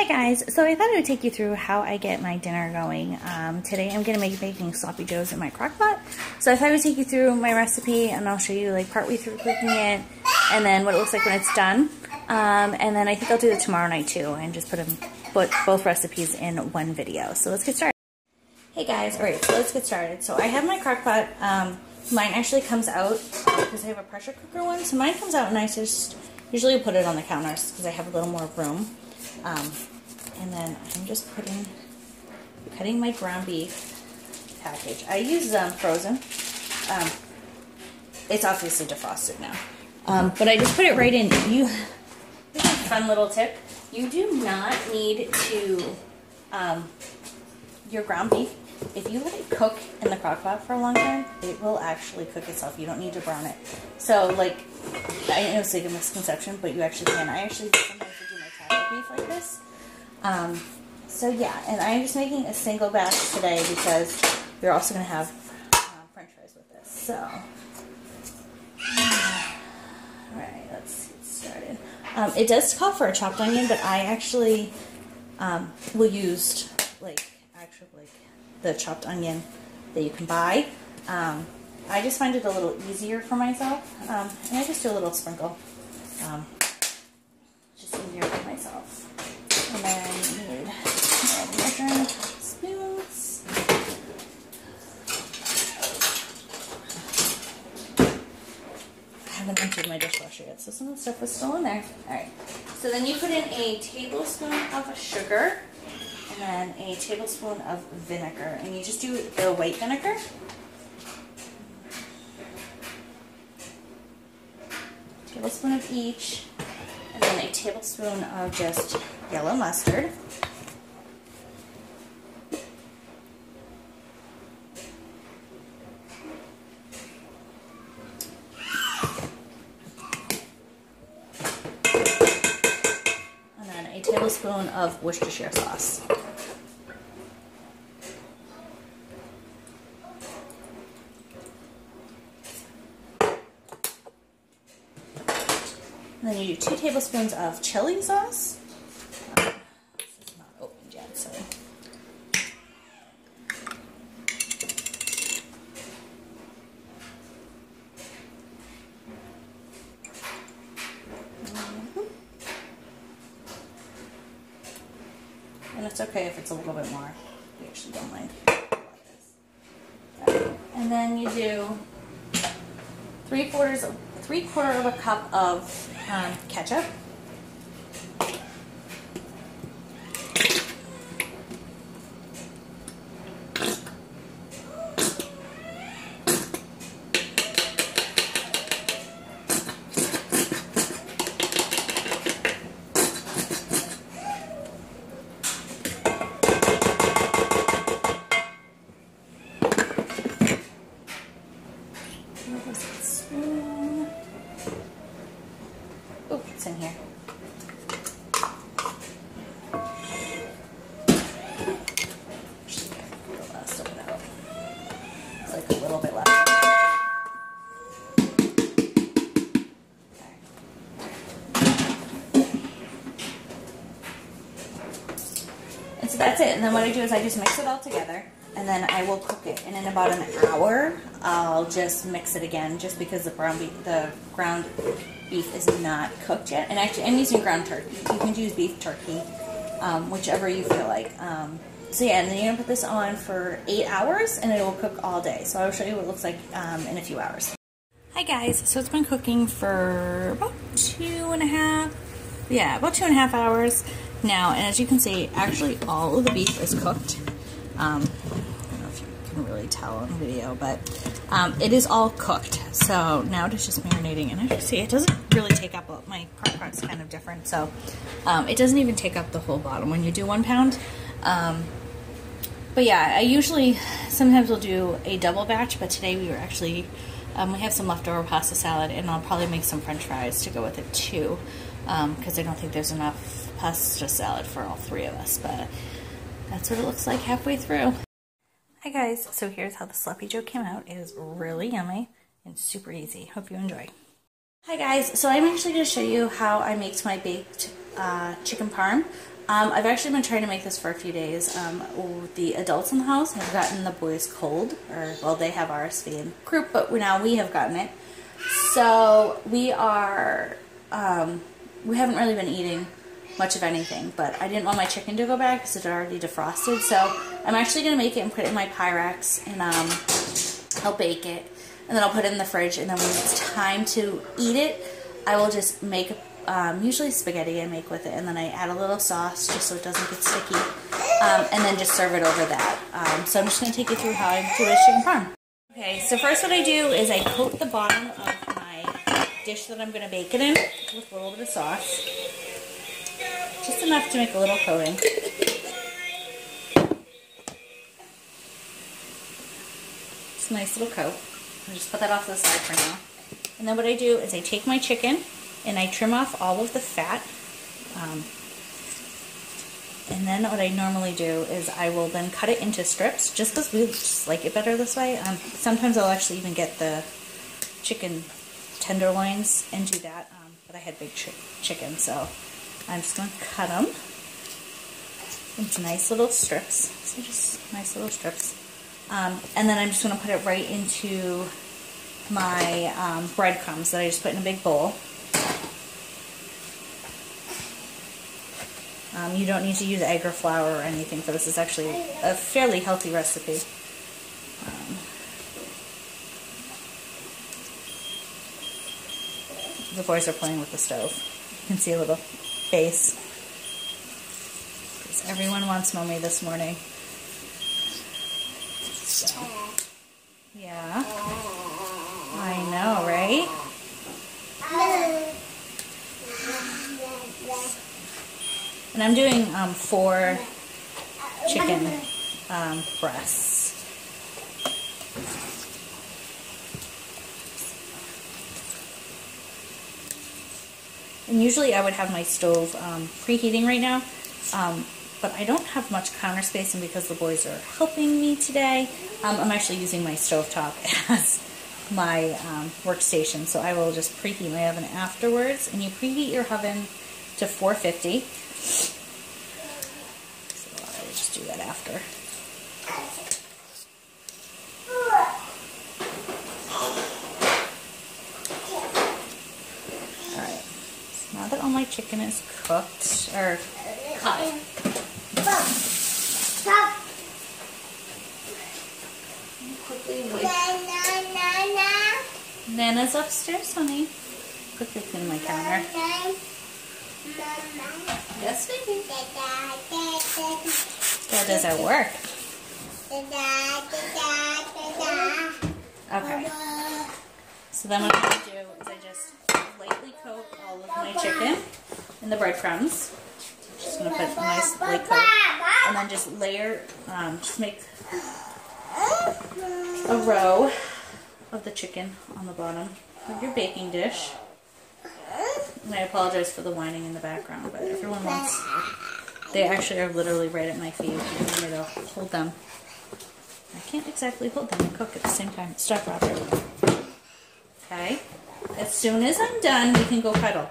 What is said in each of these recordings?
Hi guys, so I thought I would take you through how I get my dinner going. Today I'm going to be making sloppy joes in my crock pot. So I thought I would take you through my recipe and I'll show you like partway through cooking it and then what it looks like when it's done. And then I think I'll do it tomorrow night too and just put both recipes in one video. So let's get started. Hey guys, alright, so let's get started. So I have my crock pot. Mine actually comes out because I have a pressure cooker one. So mine comes out and I just usually put it on the counters because I have a little more room. And then I'm just cutting my ground beef package. I use frozen. It's obviously defrosted now. But I just put it right in. Here's a fun little tip. You do not need to, your ground beef, if you let it cook in the crock pot for a long time, it will actually cook itself. You don't need to brown it. So, like, I know it's like a misconception, but you actually can. I actually sometimes do my taco beef like this. So yeah, and I'm just making a single batch today because we're also going to have french fries with this. So, alright, let's get started. It does call for a chopped onion, but I actually will use the chopped onion that you can buy. I just find it a little easier for myself, and I just do a little sprinkle, just easier for myself. And then you need measuring spoons. I haven't emptied my dishwasher yet, so some of the stuff is still in there. Alright, so then you put in a tablespoon of sugar and then a tablespoon of vinegar. And you just do the white vinegar. A tablespoon of each. And then a tablespoon of just yellow mustard. And then a tablespoon of Worcestershire sauce. And then you do 2 tablespoons of chili sauce. This is not opened yet, so. And it's okay if it's a little bit more. We actually don't mind. Right. And then you do 3/4 of a cup of ketchup. Oh, it's in here. The last of it out. It's like a little bit left. And so that's it. And then what I do is I just mix it all together. And then I will cook it. And in about an hour, I'll just mix it again, just because the ground beef is not cooked yet. And actually, I'm using ground turkey. You can use beef turkey, whichever you feel like. So yeah, and then you're gonna put this on for 8 hours, and it will cook all day. So I'll show you what it looks like in a few hours. Hi guys. So it's been cooking for about 2.5 hours now. And as you can see, actually all of the beef is cooked. I don't know if you can really tell on video, but it is all cooked. So now it's just marinating. And as you see, it doesn't really take up, my crock pot's kind of different. So it doesn't even take up the whole bottom when you do 1 pound. But yeah, I usually, sometimes we'll do a double batch, but today we were actually, we have some leftover pasta salad, and I'll probably make some french fries to go with it too, because I don't think there's enough pasta salad for all 3 of us, but that's what it looks like halfway through. Hi guys, so here's how the sloppy joe came out. It is really yummy and super easy. Hope you enjoy. Hi guys, so I'm actually going to show you how I make my baked chicken parm. I've actually been trying to make this for a few days. The adults in the house have gotten the boys cold, or well, they have RSV in group, but now we have gotten it. So we are, we haven't really been eating much of anything, but I didn't want my chicken to go bad because it had already defrosted. So I'm actually going to make it and put it in my Pyrex, and I'll bake it, and then I'll put it in the fridge, and then when it's time to eat it, I will just make usually spaghetti I make with it, and then I add a little sauce just so it doesn't get sticky, and then just serve it over that. So I'm just going to take you through how I do a chicken parm. Okay, so first what I do is I coat the bottom of my dish that I'm going to bake it in with a little bit of sauce. Just enough to make a little coating. Just a nice little coat. I'll just put that off to the side for now. And then what I do is I take my chicken and I trim off all of the fat. And then what I normally do is I will then cut it into strips, just because we just like it better this way. Sometimes I'll actually even get the chicken tenderloins and do that, but I had big chicken, so I'm just going to cut them into nice little strips. So just nice little strips. And then I'm just going to put it right into my breadcrumbs that I just put in a big bowl. You don't need to use egg or flour or anything for this. It's actually a fairly healthy recipe. The boys are playing with the stove. You can see a little face. Because everyone wants mommy this morning. So, yeah. I know, right? And I'm doing 4 chicken breasts. And usually I would have my stove preheating right now, but I don't have much counter space, and because the boys are helping me today, I'm actually using my stovetop as my workstation. So I will just preheat my oven afterwards, and you preheat your oven to 450. So I will just do that after. Alright, so now that all my chicken is cooked, or cut, quickly wait. Nana's upstairs, honey. Quickly clean my counter. Yes, baby. That does our work. Okay. So then what I'm going to do is I just lightly coat all of my chicken in the breadcrumbs. Just going to put a nice light coat. And then just layer, just make a row of the chicken on the bottom of your baking dish. And I apologize for the whining in the background, but everyone wants... They actually are literally right at my feet. I want me to hold them. I can't exactly hold them and cook at the same time. Stop, Robert. Okay. As soon as I'm done, we can go cuddle.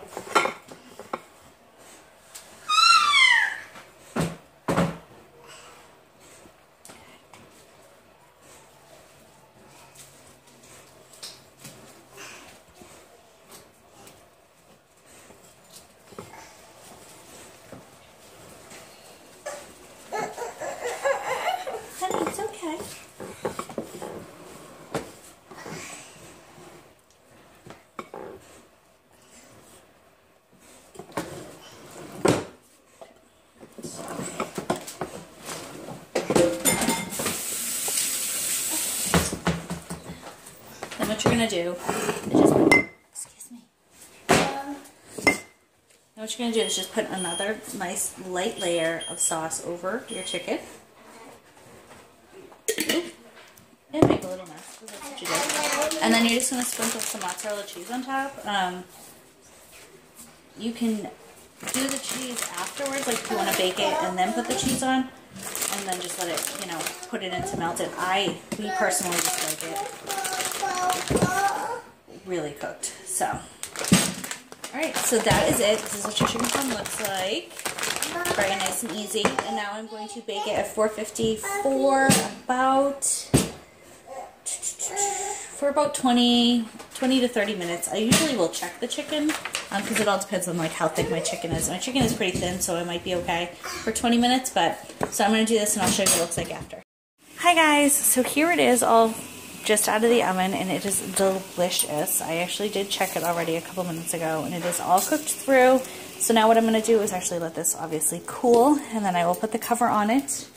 What you're going to do is just, excuse me. Now what you're going to do is just put another nice light layer of sauce over your chicken. And make a little mess, because that's what you do. And then you're just going to sprinkle some mozzarella cheese on top. You can do the cheese afterwards, like if you want to bake it and then put the cheese on, and then just let it, you know, put it in to melt it. We personally just like it really cooked. So, alright, so that is it. This is what your chicken parm looks like. Very nice and easy. And now I'm going to bake it at 450 for about 20 to 30 minutes. I usually will check the chicken because it all depends on like how thick my chicken is. My chicken is pretty thin, so it might be okay for 20 minutes. So I'm going to do this and I'll show you what it looks like after. Hi guys, so here it is all just out of the oven and it is delicious. I actually did check it already a couple minutes ago and it is all cooked through. So now what I'm going to do is actually let this obviously cool and then I will put the cover on it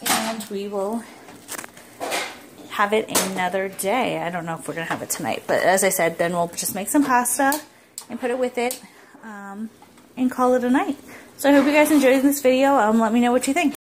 and we will have it another day. I don't know if we're going to have it tonight, but as I said, then we'll just make some pasta and put it with it and call it a night. So I hope you guys enjoyed this video. Let me know what you think.